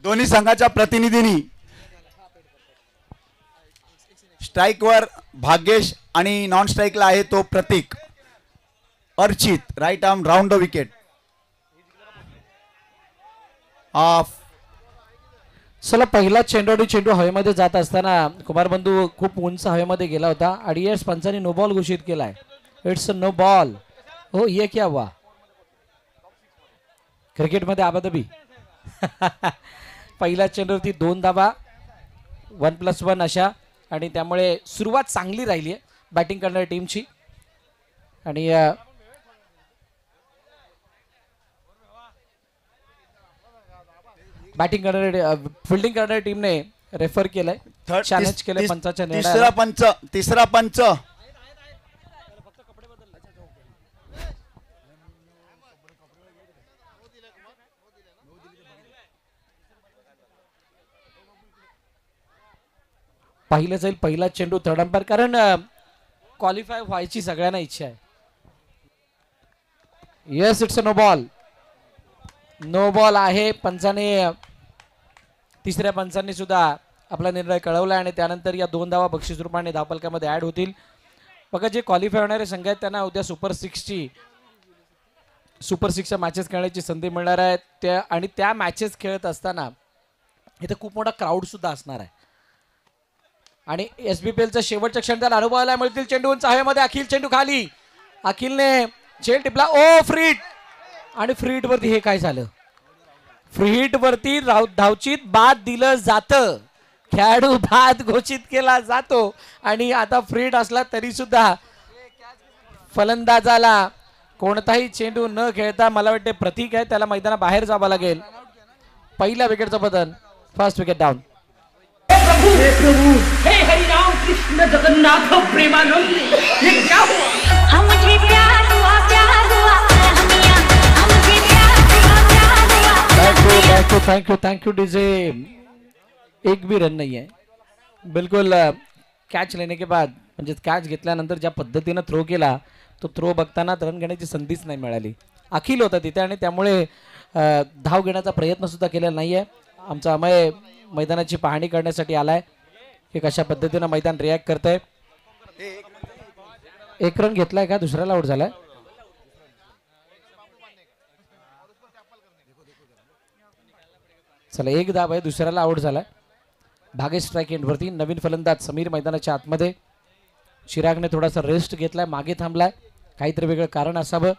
दोन्ही संघाच्या प्रतिनिधींनी स्ट्राइकवर भाग्येश आणि नॉन स्ट्राइकला आहे तो Prateek. Archit right arm round the wicket. चला पहिला चेंडू हवेमध्ये जात असताना कुमार बंधू खूप उंच हवेमध्ये गेला होता आणि यस पंचांनी नो बॉल घोषित केलाय. It's a no ball. हो ये क्या हुआ क्रिकेटमध्ये आबाधबी. पहिल्या चेंडूवरती 2 धावा 1+1 अशा आणि त्यामुळे सुरुवात चांगली राहिली आहे बॅटिंग करणाऱ्या टीमची. आणि बॅटिंग करणाऱ्या फिल्डिंग करणाऱ्या टीमने रेफर केलंय चॅलेंज केलंय पंचाच्या निर्णयाला. तिसरा पंच पाहिलं जाईल पहिला चेंडू थर्ड अंपायर कारण क्वालिफाय व्हायची सगळ्यांना इच्छा आहे. Yes it's a no ball. No ball आहे. पंचाने तिसऱ्या पंचांनी सुद्धा आपला निर्णय कळवला आणि त्यानंतर या 2 धावा बक्षीस रूपाने धावपलकामध्ये ऍड होतील. बघा जे क्वालिफाय होणारे संघ आहेत त्यांना उद्या सुपर सिक्सच्या मॅचेस खेळण्याची संधी मिळणार आहे. त्या आणि त्या मॅचेस खेळत असताना इथे खूप मोठा क्राऊड सुद्धा असणार आहे आणि SBPLचा शेवटच्या क्षण त्याला अनुभवायला मिळतील. चेंडू उंच हवेमध्ये अखिल चेंडू खाली. अखिलने चेंड टिपला. ओ फ्रीट आणि फ्रीट वरती हे काय झालं. फ्रीट वरती धावचीत बाद दिलं जातं. खेळाडू बाद घोषित केला जातो आणि आता फ्रीट असला तरी सुद्धा फलंदाजाला कोणताही चेंडू न खेळता मला वाटते प्रतीक आहे त्याला मैदानाबाहेर जावं लागेल. पहिल्या विकेटचं बदल. First wicket down. हे प्रभु हे हरि राम कृष्ण जगन्नाथ प्रेमानंद ये क्या हुआ. हम मुझे प्यार हुआ मुझे प्यार हुआ. Thank you DJ. एक भी रन नहीं है बिल्कुल. कॅच लेने के बाद म्हणजे कॅच घेतल्यानंतर ज्या पद्धतीनं थ्रो केला तो थ्रो बघताना रन घेण्याची संधीच नाही मिळाली. अखिल होता तिथे आणि त्यामुळे धाव घेण्याचा प्रयत्न सुद्धा केलेला नाहीये. आमचा अमय मैदानाची पाहणी करण्यासाठी आलाय की कशा पद्धतीनं मैदान रिॲक्ट करतंय. 1 रन घेतलाय का दुसऱ्याला आउट झालाय. चला 1 धाव आहे दुसऱ्याला आउट झालाय. भागेश स्ट्राइक एंडवरती. नवीन फलंदाज समीर मैदानाच्या आतमध्ये. चिरागने थोडासा रेस्ट घेतलाय मागे थांबलाय काहीतरी वेगळं कारण असावं.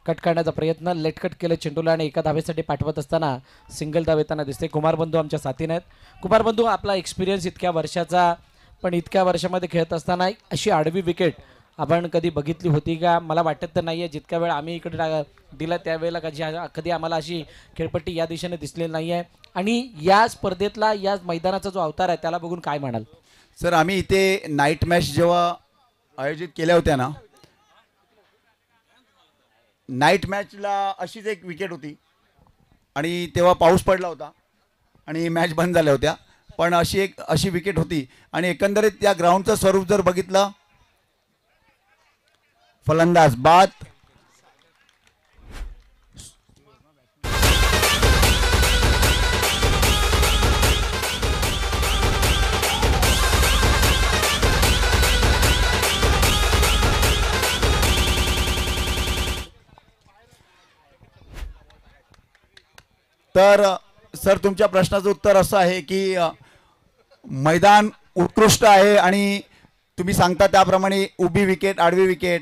कट करण्याचा प्रयत्न लेट कट केलं चेंडूला आणि एका धावेसाठी पाठवत असताना सिंगल धाव येताना दिसते. कुमार बंधू आमच्या साथीने आहेत. कुमार बंधू आपला एक्सपिरियन्स इतक्या वर्षाचा पण इतक्या वर्षामध्ये खेळत असताना अशी आडवी विकेट आपण कधी बघितली होती का. मला वाटत तर नाहीये जितक्या वेळ आम्ही इकडे दिला त्यावेळेला कधी आम्हाला अशी खेळपट्टी या दिशेने दिसलेली नाही आहे. आणि या स्पर्धेतला या मैदानाचा जो अवतार आहे त्याला बघून काय म्हणाल. सर आम्ही इथे नाईट मॅच जेव्हा आयोजित केल्या होत्या ना नाईट मॅचला अशीच एक विकेट होती आणि तेव्हा पाऊस पडला होता आणि मॅच बंद झाल्या होत्या पण अशी विकेट होती आणि एकंदरीत या ग्राउंडचं स्वरूप जर बघितलं फलंदाज बाद. तर सर तुमच्या प्रश्नाचं उत्तर असं आहे की मैदान उत्कृष्ट आहे आणि तुम्ही सांगता त्याप्रमाणे उभी विकेट आडवी विकेट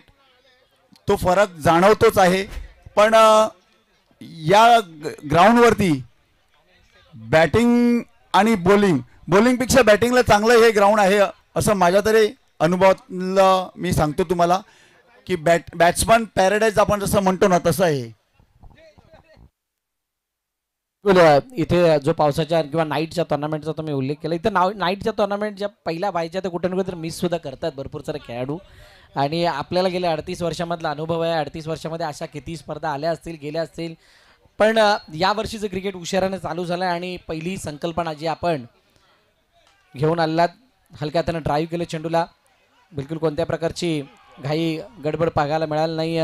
तो फरक जाणवतोच आहे पण या ग्राउंडवरती बॅटिंग आणि बॉलिंगपेक्षा बॅटिंगला चांगलं हे ग्राउंड आहे असं माझ्या तरी अनुभवातला मी सांगतो तुम्हाला की बॅट्समन पॅराडाईज आपण जसं म्हणतो ना तसं आहे. इथे जो पावसाच्या किंवा नाईटच्या टुर्नामेंटचा तुम्ही उल्लेख केला इथे नाईटच्या टुर्नामेंट ज्या पहिल्या व्हायच्या त्या कुठे ना कुठे मिस सुद्धा करतात भरपूर सारे खेळाडू आणि आपल्याला गेल्या 38 वर्षामधला अनुभव आहे. 38 वर्षामध्ये अशा किती स्पर्धा आल्या असतील गेल्या असतील पण या वर्षीचं क्रिकेट उशिराने चालू झालं आणि पहिली संकल्पना जी आपण घेऊन आलात हलक्या हाताने ड्राईव्ह केले चेंडूला बिलकुल कोणत्या प्रकारची घाई गडबड पाहायला मिळाली नाही.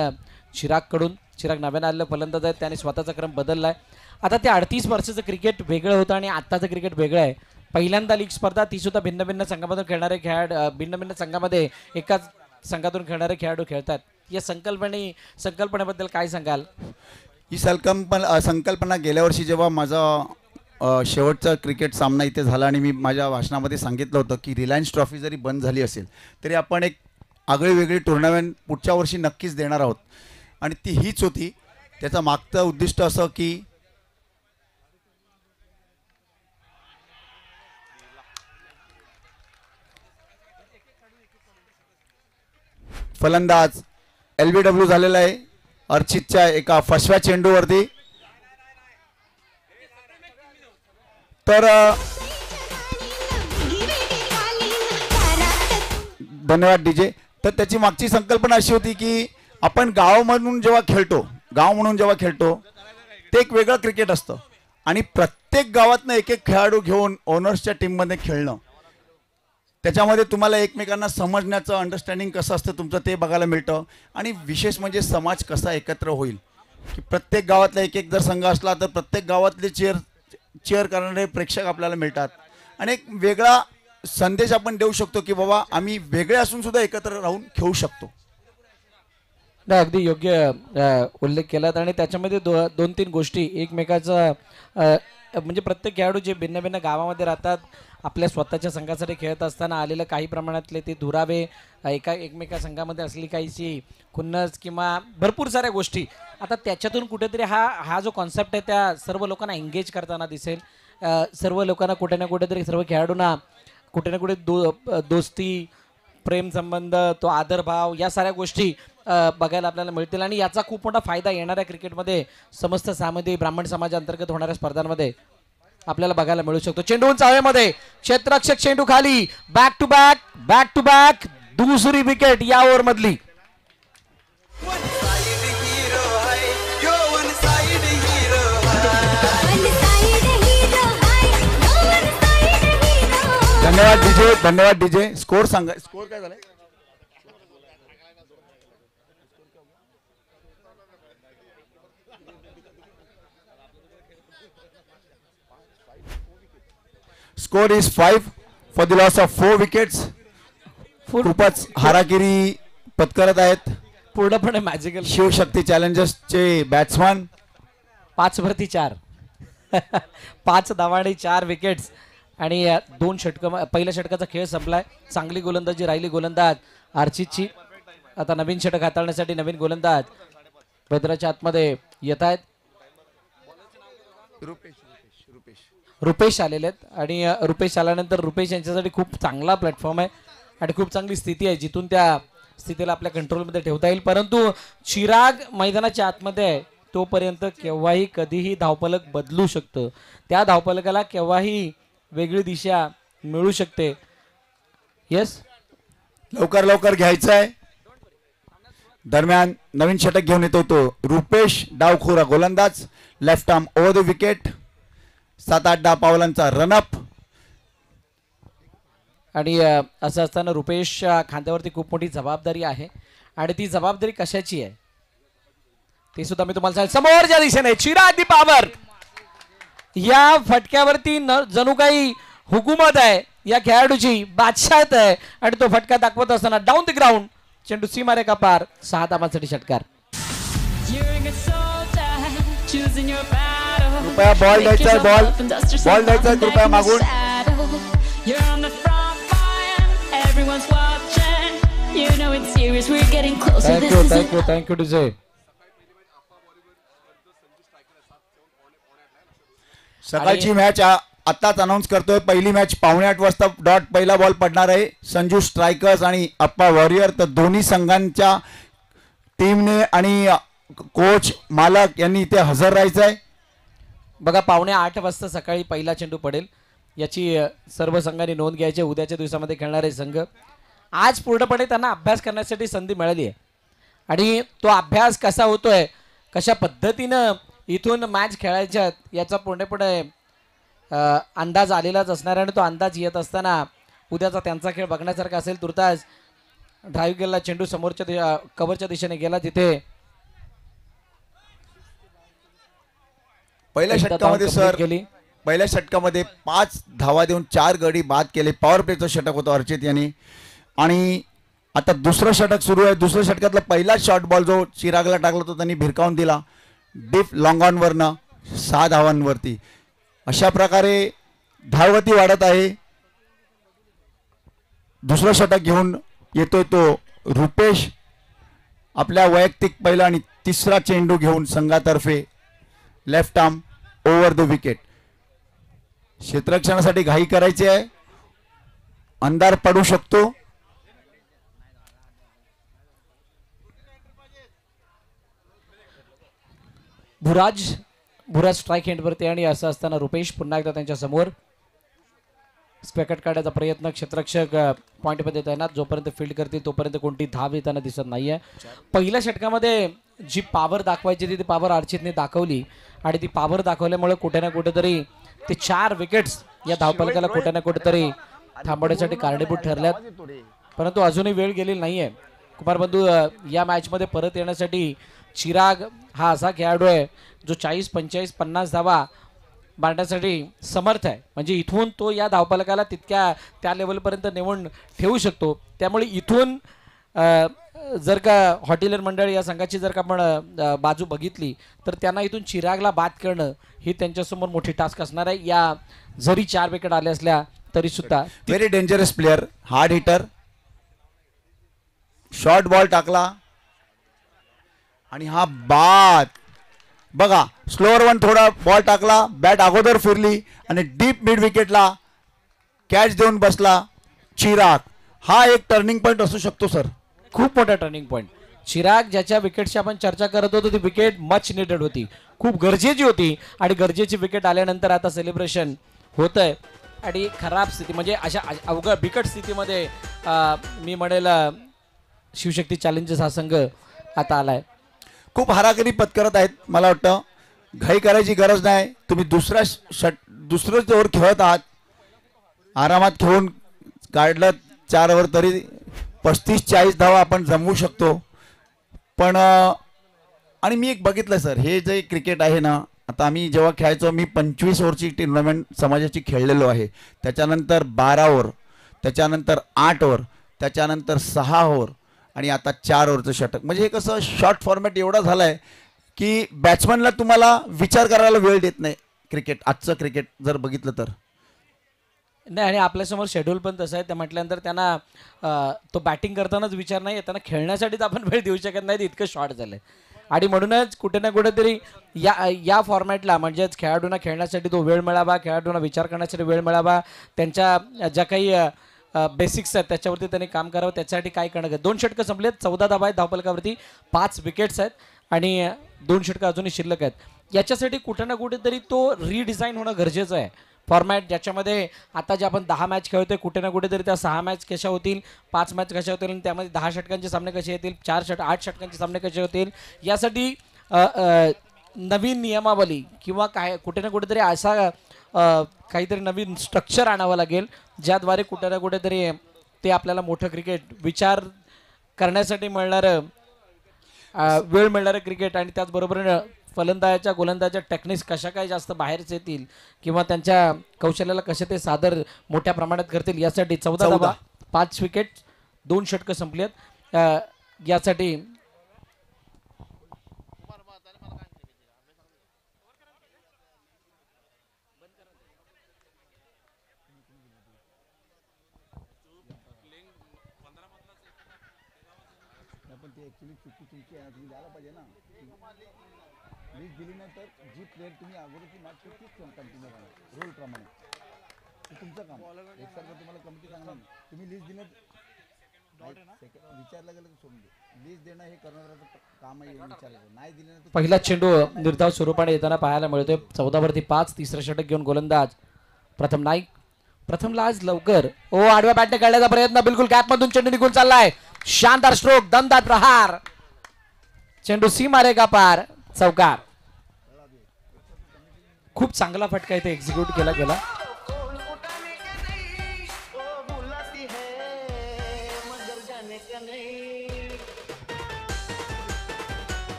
चिरागकडून. चिराग नव्यानं आलेलं फलंदाज आहे, त्याने स्वतःचा क्रम बदलला आहे. आता ते 38 वर्षाचं क्रिकेट वेगळं होतं आणि आत्ताचं क्रिकेट वेगळं आहे. पहिल्यांदा लीग स्पर्धा, ती सुद्धा भिन्न भिन्न संघामधून खेळणारे भिन्न भिन्न संघामध्ये एकाच संघातून खेळणारे खेळाडू खेळतात. या संकल्पनेबद्दल काय सांगाल? ही संकल्पना गेल्या वर्षी जेव्हा माझा शेवटचा क्रिकेट सामना इथे झाला आणि मी माझ्या भाषणामध्ये सांगितलं होतं की रिलायन्स ट्रॉफी जरी बंद झाली असेल तरी आपण एक आगळी वेगळी टुर्नामेंट पुढच्या वर्षी नक्कीच देणार आहोत आणि ती हीच होती. त्याचं मागचं उद्दिष्ट असं की फलंदाज LBW झालेला आहे अर्चितच्या एका फसव्या चेंडूवरती. तर धन्यवाद डीजे. तर त्याची मागची संकल्पना अशी होती की आपण गाव म्हणून जेव्हा खेळतो ते एक वेगळं क्रिकेट असतं आणि प्रत्येक गावातनं एक एक खेळाडू घेऊन ओनर्सच्या टीममध्ये खेळणं, त्याच्यामध्ये तुम्हाला एकमेकांना समजण्याचं अंडरस्टँडिंग कसं असतं तुमचं ते बघायला मिळतं. आणि विशेष म्हणजे समाज कसा एकत्र होईल की प्रत्येक गावातला एक एक जर संघ असला तर प्रत्येक गावातले चेअर करणारे प्रेक्षक आपल्याला मिळतात आणि एक वेगळा संदेश आपण देऊ शकतो की बाबा आम्ही वेगळे असून सुद्धा एकत्र राहून खेळू शकतो. नाही, अगदी योग्य उल्लेख केलात. आणि त्याच्यामध्ये 2-3 गोष्टी एकमेकाचा म्हणजे प्रत्येक खेळाडू जे भिन्न भिन्न गावामध्ये राहतात आपल्या स्वतःच्या संघासाठी खेळत असताना आलेलं काही प्रमाणातले ते दुरावे, एकमेका संघामध्ये असली काहीशी खुन्नस किंवा भरपूर साऱ्या गोष्टी, आता त्याच्यातून कुठेतरी हा जो कॉन्सेप्ट आहे त्या सर्व लोकांना एंगेज करताना दिसेल. सर्व लोकांना कुठे ना कुठेतरी, सर्व खेळाडूंना कुठे ना कुठे दोस्ती, प्रेम संबंध, तो आदरभाव, या साऱ्या गोष्टी बघायला आपल्याला मिळतील आणि याचा खूप मोठा फायदा येणाऱ्या क्रिकेटमध्ये समस्त सामाजिक ब्राह्मण समाजाअंतर्गत होणाऱ्या स्पर्धांमध्ये आपल्याला बघायला मिळू शकतो. चेंडू उंच हवेमध्ये, क्षेत्ररक्षक चेंडू खाली, बॅक टू बॅक दुसरी विकेट या ओव्हर मधली. धन्यवाद डीजे. स्कोर सांगा, स्कोर काय झालाय? Score is 5 for the loss of 4 wickets. खूपच हारागिरी पत्करत आहेत पूर्णपणे मॅजिकल शिवशक्ती चॅलेंजर्सचे बॅट्समन. 5 वरती 4 5 धावा आणि 4 विकेट्स आणि 2 षटकं. पहिल्या षटकाचा खेळ संपलाय. चांगली गोलंदाजी राहिली गोलंदाज अर्चितची. आता नवीन षटक हाताळण्यासाठी नवीन गोलंदाज मैदानाच्या आतमध्ये येत आहेत. रुपेश आलेले आहेत आणि रुपेश आल्यानंतर रुपेश यांच्यासाठी खूप चांगला प्लॅटफॉर्म आहे आणि खूप चांगली स्थिती आहे जिथून त्या स्थितीला आपल्या कंट्रोलमध्ये ठेवता येईल. परंतु चिराग मैदानाच्या आतमध्ये आहे तोपर्यंत केव्हाही कधीही धावफलक बदलू शकतं. त्या धावफलकाला केव्हाही वेगळी दिशा मिळू शकते. येस, लवकर घ्यायचं आहे. दरम्यान नवीन षटक घेऊन येतो तो रुपेश डावखोरा गोलंदाज. Left arm over the wicket. 7-8 पावलांचा रनअप. आणि असं असताना रुपेश खांद्यावरती खूप मोठी जबाबदारी आहे आणि ती जबाबदारी कशाची आहे ते सुद्धा मी तुम्हाला सांगेन. समोरच्या दिशेने चिराग दी पावर, या फटक्यावरती जणू काही हुकूमत आहे या खेळाडूची, बादशाहत आहे आणि तो फटका दाखवत असताना डाऊन द ग्राउंड चेंडू सीमारे का पार. 6 धावांसाठी षटकार. कृपया बॉल द्यायचा, बॉल द्यायचा कृपया मागून. Thank you DJ. सकाळची मॅच आत्ताच अनाऊन्स करतोय. पहिली मॅच 7:45 वाजता डॉट पहिला बॉल पडणार आहे. संजू स्ट्रायकर्स आणि अप्पा वॉरियर, तर दोन्ही संघांच्या टीमने आणि कोच मालक यांनी इथे हजर राहायचं आहे. बघा 7:45 वाजता सकाळी पहिला चेंडू पडेल याची सर्व संघांनी नोंद घ्यायची. उद्याच्या दिवसामध्ये खेळणारे संघ आज पूर्णपणे त्यांना अभ्यास करण्यासाठी संधी मिळाली आहे आणि तो अभ्यास कसा होतोय, कशा पद्धतीनं इथून मॅच खेळायच्या याचा पूर्णपणे अंदाज आलेलाच असणार आणि तो अंदाज येत असताना उद्याचा त्यांचा खेळ बघण्यासारखा असेल. तुर्तास ड्राईव्ह गेला चेंडू समोरच्या कव्हरच्या दिशेने गेला, तिथे पहिल्या एकदा धाव षटकामध्ये complete सर केली. पहिल्या षटकामध्ये 5 धावा देऊन 4 गडी बाद केले. पॉवर प्लेचं षटक होतं अर्चित यांनी. आणि आता दुसरं षटक सुरू आहे. दुसऱ्या षटकातला पहिला शॉर्ट बॉल जो चिरागला टाकला तो त्यांनी भिरकावून दिला डीप लॉंग ऑनवरनं 6 धावांवरती. अशा प्रकारे धावगती वाढत आहे. दुसरं षटक घेऊन येतोय तो रुपेश आपल्या वैयक्तिक पहिला आणि तिसरा चेंडू घेऊन संघातर्फे left arm over the wicket. क्षेत्ररक्षणासाठी घाई करायची आहे. अंधार पडू शकतो. भुराज स्ट्राईक एंडवरती आणि असं असताना रुपेश पुन्हा एकदा त्यांच्या समोर स्क्वेकट काढण्याचा प्रयत्न. क्षेत्ररक्षक पॉईंटमध्ये तैनात. जोपर्यंत फील्ड करतील तोपर्यंत कोणती धाव येताना दिसत नाहीये. पहिल्या षटकामध्ये जी पॉवर दाखवायची ती पॉवर अर्चितने दाखवली आणि ती पॉवर दाखवल्यामुळे कुठे ना कुठेतरी ते 4 विकेट्स या धावफलकाला कुठे ना कुठेतरी थांबवण्यासाठी कारणीभूत ठरल्यात. परंतु अजूनही वेळ गेलेली नाहीये. कुमार बंधू या मॅचमध्ये परत येण्यासाठी चिराग हा असा खेळाडू आहे जो 40, 45, 50 धावा मारण्यासाठी समर्थ आहे. म्हणजे इथून तो या धावफलकाला त्या लेवलपर्यंत नेऊन ठेवू शकतो. त्यामुळे इथून जर का हॉटेलर मंडळ या संघाची जर का आपण बाजू बघितली तर त्यांना इथून चिरागला बाद करणं ही त्यांच्यासमोर मोठी टास्क असणार आहे. या जरी 4 विकेट आले असल्या तरी सुद्धा very dangerous player. Hard hitter. Short ball टाकला आणि हा बाद बघा. स्लोअर वन थोडा बॉल टाकला. बॅट अगोदर फिरली आणि डीप मिड विकेटला कॅच देऊन बसला चिराग. हा एक टर्निंग पॉईंट असू शकतो सर. खूप मोठा टर्निंग पॉईंट. चिराग ज्याच्या विकेटची आपण चर्चा करत होतो ती विकेट मच निडेड होती. खूप गरजेची होती आणि गरजेची विकेट आल्यानंतर आता सेलिब्रेशन होत आहे. आणि खराब स्थिती म्हणजे अशा अवघड बिकट स्थितीमध्ये मी म्हणेल शिवशक्ती चॅलेंजर्स हा संघ आता आलाय. खूप हाराकिरी पत्करत आहेत. मला वाटतं घाई करायची गरज नाही. तुम्ही दुसरं ओव्हर खेळत आहात. आरामात खेळून काढलं 4 ओव्हर तरी 35-40 धावा आपण जमवू शकतो. पण आणि मी एक बघितलं सर हे जे क्रिकेट आहे ना आता आम्ही जेव्हा खेळायचो मी 25 ओव्हरची टुर्नामेंट समाजाची खेळलेलो आहे. त्याच्यानंतर 12 ओव्हर, त्याच्यानंतर 8 ओव्हर, त्याच्यानंतर 6 ओव्हर आणि आता 4 ओव्हरचं षटक. म्हणजे हे कसं शॉर्ट फॉर्मॅट एवढा झाला आहे की बॅट्समनला तुम्हाला विचार करायला वेळ देत नाही. क्रिकेट आजचं क्रिकेट जर बघितलं तर नाही. आणि आपल्यासमोर शेड्यूल पण तसं आहे. ते म्हटल्यानंतर त्यांना तो बॅटिंग करतानाच विचार नाही. त्यांना खेळण्यासाठीच आपण वेळ देऊ शकत नाही. इतकं शॉर्ट झालं आहे. आणि म्हणूनच कुठे ना कुठेतरी या फॉर्मॅटला म्हणजेच खेळाडूंना खेळण्यासाठी तो वेळ मिळावा, खेळाडूंना विचार करण्यासाठी वेळ मिळावा, त्यांच्या ज्या काही बेसिक्स आहेत त्याच्यावरती त्यांनी काम करावं. त्याच्यासाठी काय करणं. 2 षटकं संपलेत. 14 धावा आहेत धावफलकावरती. 5 विकेट्स आहेत आणि 2 षटकं अजूनही शिल्लक आहेत. याच्यासाठी कुठे ना कुठेतरी तो रिडिझाईन होणं गरजेचं आहे. फॉर्मॅट ज्याच्यामध्ये आता जे आपण 10 मॅच खेळतोय कुठे ना कुठेतरी त्या 6 मॅच कशा होतील, 5 मॅच कशा होतील आणि त्यामध्ये 10 षटकांचे सामने कसे येतील, 8 षटकांचे सामने कसे होतील. यासाठी नवीन नियमावली किंवा काय कुठे ना कुठेतरी असा काहीतरी नवीन स्ट्रक्चर आणावं लागेल ज्याद्वारे कुठे ना कुठेतरी ते आपल्याला मोठं क्रिकेट विचार करण्यासाठी मिळणारं वेळ मिळणारं क्रिकेट आणि त्याचबरोबर फलंदाजाच्या गोलंदाजाच्या टेक्निक्स कशा काय जास्त बाहेरच येतील किंवा त्यांच्या कौशल्याला कसे ते सादर मोठ्या प्रमाणात करतील यासाठी 14 धावा, 5 विकेट, 2 षटकं संपलेत. यासाठी दिली नाही तर जी प्लेअर तुम्ही अगोदरची मॅच तीच कंटिन्यू करा रूल प्रमाणे. तुमचं काम एकसारखं तुम्हाला कमिटी सांगणार नाही. तुम्ही लिस्ट दिलं विचारलं गेलं तर सोडून दे. लिस्ट देणं हे करणाऱ्याचं काम आहे. विचारायचं नाही दिलं ना. पहिला चेंडू निर्धाव स्वरूपाने येताना पाहायला मिळतोय. 14 वरती 5. तिसरं षटक घेऊन गोलंदाज प्रथम नाईक. प्रथमला आज लवकर आडव्या बॅटने काढण्याचा प्रयत्न. बिलकुल गॅप मधून चेंडू निघून चाललाय. शानदार स्ट्रोक, दमदार प्रहार. चेंडू सी मारेगा पार. चौकार. खूप चांगला फटका इथे एक्झिक्यूट केला गेला.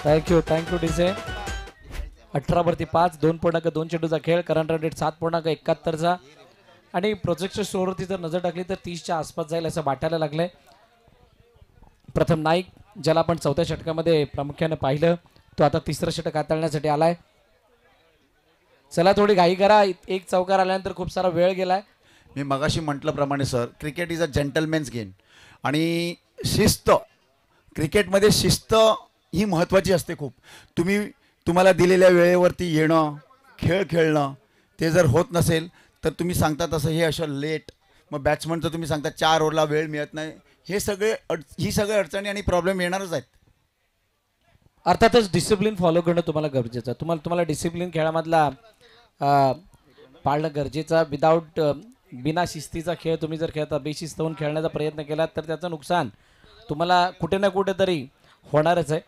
Thank you DJ. 18 वरती 5, 2.2 चेंडूचा खेळ, करंट रन रेट 7.71चा आणि प्रोजेक्टच्या स्कोअरवरती जर नजर टाकली तर 30च्या आसपास जाईल असं वाटायला लागलंय. प्रथम नाईक ज्याला आपण चौथ्या षटकामध्ये प्रामुख्याने पाहिलं तो आता तिसरं षटक हाताळण्यासाठी आलाय. चला थोडी घाई करा, एक चौकार आल्यानंतर खूप सारा वेळ गेलाय. मी मगाशी म्हटल्याप्रमाणे sir, cricket is a gentleman's game आणि शिस्त, क्रिकेटमध्ये शिस्त ही महत्त्वाची असते खूप. तुम्हाला दिलेल्या वेळेवरती येणं, खेळ खेळणं ते जर होत नसेल तर तुम्ही सांगता तसं हे असं लेट, मग बॅट्समनचं तुम्ही सांगता 4 ओव्हरला वेळ मिळत नाही, ही सगळे अडचणी आणि प्रॉब्लेम येणारच आहेत. अर्थातच डिसिप्लिन फॉलो करणं तुम्हाला गरजेचं आहे. तुम्हाला डिसिप्लिन खेळामधला पाळणं गरजेचं. विदाऊट बिना शिस्तीचा खेळ तुम्ही जर खेळता, बेशिस्त होऊन खेळण्याचा प्रयत्न केला तर त्याचं नुकसान तुम्हाला कुठे ना कुठे तरी होणारच आहे.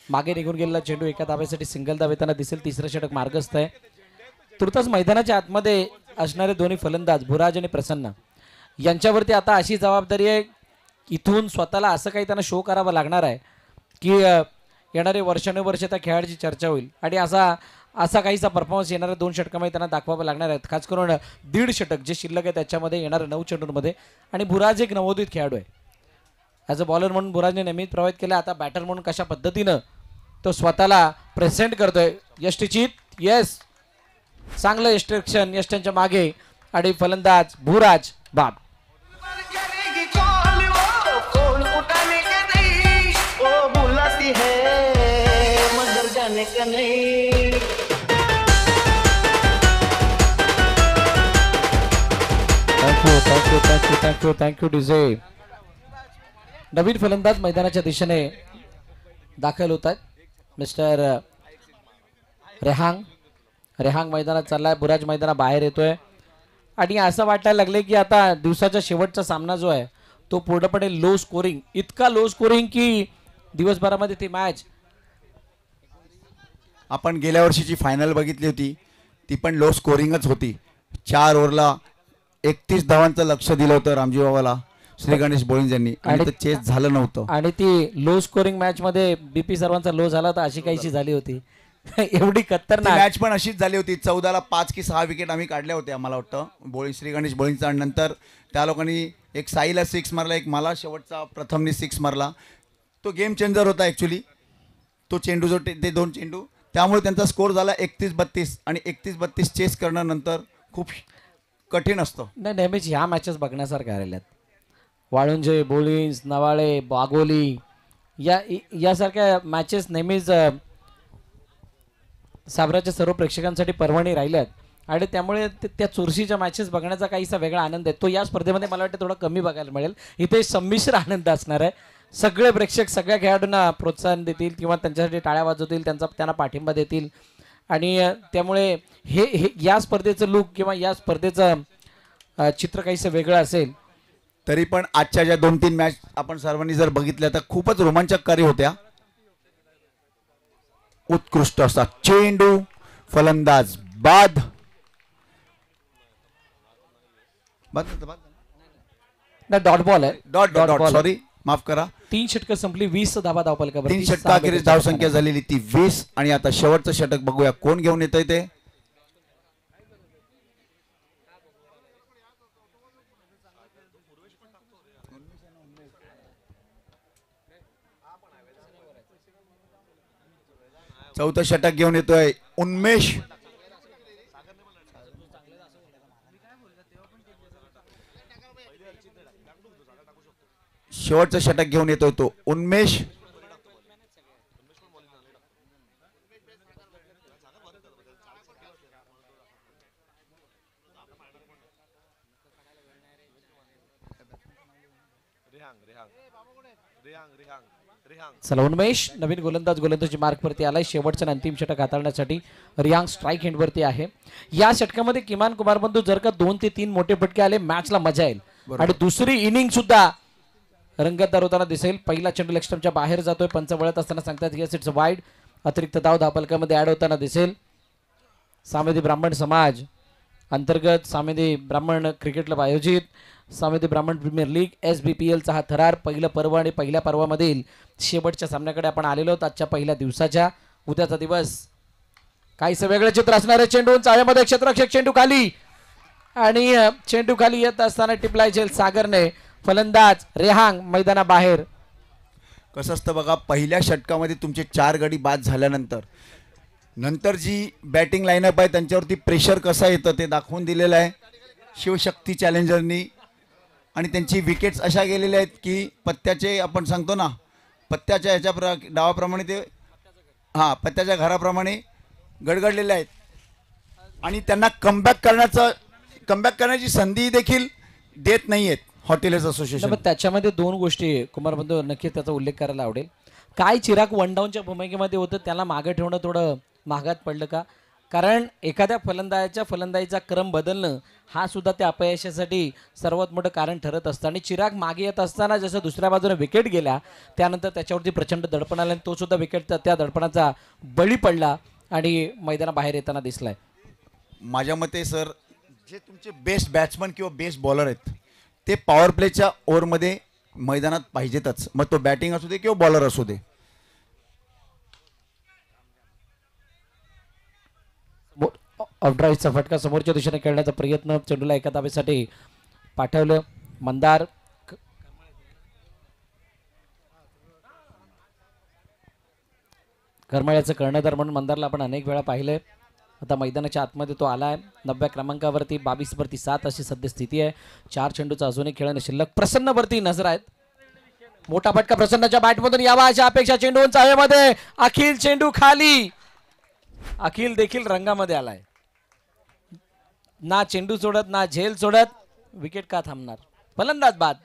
मागे निघून गेलेला चेंडू एका धाब्यासाठी सिंगल धाव येताना दिसेल. तिसरं षटक मार्गस्थ आहे. तुर्तास मैदानाच्या आतमध्ये असणारे दोन्ही फलंदाज भुराज आणि प्रसन्न यांच्यावरती आता अशी जबाबदारी आहे, इथून स्वतःला असं काही त्यांना शो करावा लागणार आहे की येणारे वर्षानुवर्ष त्या खेळाची चर्चा होईल आणि असा काहीसा परफॉर्मन्स येणाऱ्या 2 षटकामध्ये त्यांना दाखवावं लागणार आहेत. खास करून 1.5 षटक जे शिल्लक आहे त्याच्यामध्ये येणाऱ्या 9 चेंडूंमध्ये. आणि भुराज एक नवोदित खेळाडू आहे. ॲज अ बॉलर म्हणून भुराजने नेहमीच प्रभावित केलं. आता बॅटर म्हणून कशा पद्धतीनं तो स्वतःला प्रेझेंट करतोय. यष्टीचित, येस, चांगलं यष्टरक्षण, यष्टांच्या मागे आणि फलंदाज भुराज बाद. Thank you DJ. नवीन फलंदाज मैदानाच्या दिशेने दाखल होत आहेत. मिस्टर रेहांग मैदानात चाललाय. बुराज मैदानात बाहेर येतोय आणि असं वाटायला लागले की आता दिवसाचा शेवटचा सामना जो आहे तो पूर्णपणे लो स्कोरिंग, इतका लो स्कोरिंग की दिवसभरामध्ये ती मॅच. आपण गेल्या वर्षीची फायनल बघितली होती, ती पण लो स्कोरिंगच होती. 4 ओव्हरला 31 धावांचं लक्ष दिलं होतं रामजी बाबाला श्री गणेश बोळिंज यांनी आणि ते चेस झालं नव्हतं. आणि ती लो स्कोरिंग मॅच मध्ये बीपी सर्वांचा लो झाला तर अशी काहीशी झाली होती. एवढी खतरनाक मॅच पण अशीच झाली होती. 14ला 5 की 6 विकेट आम्ही काढल्या होत्या मला वाटतं श्री गणेश बोळिंजचा. नंतर त्या लोकांनी एक साईला 6 मारला, एक मला शेवटचा प्रथमने 6 मारला. तो गेम चेंजर होता ॲक्च्युली तो चेंडू, जो ते 2 चेंडू. त्यामुळे त्यांचा स्कोर झाला 31-32 आणि 31-32 चेस करणं नंतर खूप कठीण असतं. नाही, नेहमीच ह्या मॅचेस बघण्यासारख्या राहिल्यात. वाळुंजे, बोलिन्स, नवाळे, बागोली यासारख्या मॅचेस नेहमीच साबराच्या सर्व प्रेक्षकांसाठी पर्वणी राहिल्यात आणि त्यामुळे त्या चुरशीच्या मॅचेस बघण्याचा काहीसा वेगळा आनंद आहे. तो या स्पर्धेमध्ये मला वाटतं थोडा कमी बघायला मिळेल. इथे संमिश्र आनंद असणार आहे. सगळे प्रेक्षक सगळ्या खेळाडूंना प्रोत्साहन देतील किंवा त्यांच्यासाठी टाळ्या वाजवतील, त्यांना पाठिंबा देतील आणि त्यामुळे हे या स्पर्धेचं लूक किंवा या स्पर्धेचं चित्र काहीसं वेगळं असेल. तरी पण आजच्या ज्या 2-3 मॅच आपण सर्वांनी जर बघितल्या तर खूपच रोमांचकारी होत्या. उत्कृष्ट असा चेंडू, फलंदाज बाद. डॉट बॉल आहे. डॉट सॉरी, माफ करा. 3 षटकं संपली, 20 धाबा धावपलकावर. 3 षटकाखेरीज धावसंख्या झालेली ती 20 आणि आता शेवटचं षटक बघूया कोण घेऊन येतंय ते. चौथं षटक घेऊन येतोय उन्मेष. शेवटचं षटक घेऊन येतोय तो उन्मेष. चला उन्मेष नवीन गोलंदाजी मार्कवरती आलाय. शेवटचं अंतिम षटक हाताळण्यासाठी रियांग स्ट्राईक एंडवरती आहे. या षटकामध्ये किमान कुमार बंधू जर का 2 ते 3 मोठे फटके आले मॅचला मजा येईल आणि दुसरी इनिंग सुद्धा रंगतदार होताना दिसेल. पहिला चेंडू लेग स्टंपच्या बाहेर जातोय. पंच वळत असताना सांगतात येस इट्स वाईड. अतिरिक्त धाव धावपलकामध्ये ऍड होताना दिसेल. सामेदी ब्राह्मण समाज अंतर्गत सामेदी ब्राह्मण क्रिकेट क्लब आयोजित सामेदी ब्राह्मण प्रीमियर लीग SBPLचा हा थरार पहिलं पर्व आणि पहिल्या पर्वामधील शेवटच्या सामन्याकडे आपण आलेलो आहोत. आजच्या पहिल्या दिवसाच्या. उद्याचा दिवस काहीसं वेगळं चित्र असणारे चेंडू चाव्यामध्ये क्षेत्ररक्षक चेंडू खाली आणि चेंडू खाली येत असताना टिपलाय झेल सागरने. फलंदाज रेहांग मैदानाबाहेर. कसं असतं बघा, पहिल्या षटकामध्ये तुमचे 4 गडी बाद झाल्यानंतर नंतर जी बॅटिंग लाईनअप आहे त्यांच्यावरती प्रेशर कसं येतं ते दाखवून दिलेलं आहे शिवशक्ती चॅलेंजरनी. आणि त्यांची विकेट्स अशा गेलेल्या आहेत की पत्त्याचे आपण सांगतो ना, पत्त्याच्या ह्याच्या डावाप्रमाणे ते पत्त्याच्या घराप्रमाणे गडगडलेले आहेत. आणि त्यांना कमबॅक करण्याची संधी देखील देत नाही आहेत हॉटेलर्स असोसिएशन. त्याच्यामध्ये 2 गोष्टी कुमार बंधू नक्कीच त्याचा उल्लेख करायला आवडेल. काय चिराग वन डाऊनच्या भूमिकेमध्ये होतं त्याला मागे ठेवणं थोडं महागात पडलं का? कारण एखाद्या फलंदाजाच्या फलंदाजीचा क्रम बदलणं हा सुद्धा त्या अपयशासाठी सर्वात मोठं कारण ठरत असतं. आणि चिराग मागे येत असताना जसं दुसऱ्या बाजूने विकेट गेल्या त्यानंतर त्याच्यावरती प्रचंड दडपण आलं आणि तो सुद्धा विकेटचा त्या दडपणाचा बळी पडला आणि मैदानाबाहेर येताना दिसलाय. माझ्या मते सर, जे तुमचे बेस्ट बॅट्समन किंवा बेस्ट बॉलर आहेत ते पॉवर प्लेच्या ओव्हरमध्ये मैदानात पाहिजेतच, मग तो बॅटिंग असू दे किंवा बॉलर असू दे. ऑफड्राईव्हचा फटका समोरच्या दिशेने खेळण्याचा प्रयत्न. चेंडूला एका धावेसाठी पाठवलं. मंदार करमाळ्याचं कर्णधार म्हणून मंदारला आपण अनेक वेळा पाहिलंय. आता मैदानाच्या आतमध्ये तो आलाय. 90व्या क्रमांकावरती 22वरती 7 अशी सध्या स्थिती आहे. 4 चेंडूचा अजूनही खेळणं शिल्लक. प्रसन्नवरती नजर आहेत. मोठा फटका प्रसन्नाच्या बॅटमधून यावा अशा अपेक्षा. चेंडू चाव्यामध्ये. अखिल चेंडू खाली. अखिल देखील रंगामध्ये आलाय. ना चेंडू सोडत ना झेल सोडत. विकेट का थांबणार? फलंदाज बाद.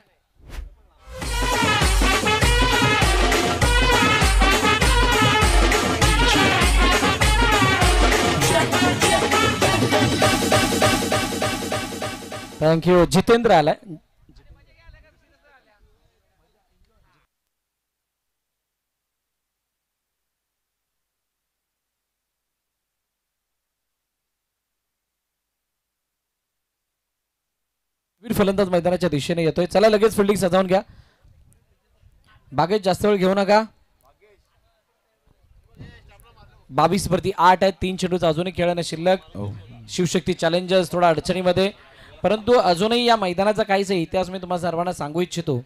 थँक्यू. जितेंद्र आलाय. फलंदाज मैदानाच्या दिशेने येतोय. चला लगेच फिल्डिंग सजावून घ्या. बागेत जास्त वेळ घेऊ नका. 22वरती 8 आहेत. 3 चेंडूचा अजूनही खेळणं शिल्लक. शिवशक्ती चॅलेंजर्स थोडा अडचणीमध्ये, परंतु अजूनही या मैदानाचा काहीसा इतिहास मी तुम्हाला सर्वांना सांगू इच्छितो.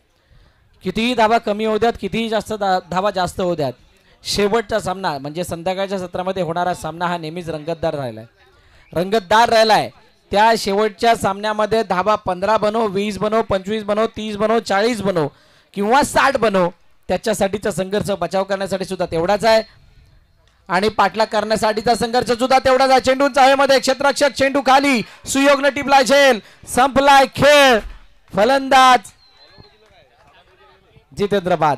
कितीही धावा कमी होऊ द्यात, कितीही जास्त धावा जास्त होऊ द्यात, शेवटचा सामना म्हणजे संध्याकाळच्या सत्रामध्ये होणारा सामना हा नेहमीच रंगतदार राहिलाय. त्या शेवटच्या सामन्यामध्ये धावा 15 बनव, 20 बनव, 25 बनव, 30 बनव, 40 बनव किंवा 60 बनव, त्याच्यासाठीचा संघर्ष बचाव करण्यासाठी सुद्धा तेवढाच आहे आणि पाठलाग करण्यासाठीचा संघर्ष सुद्धा तेवढाच आहे. चेंडू चाव्यामध्ये. क्षेत्ररक्षक चेंडू खाली. सुयोगने टिपलाय झेल. संपलाय खेळ. फलंदाज जितेंद्र बाद.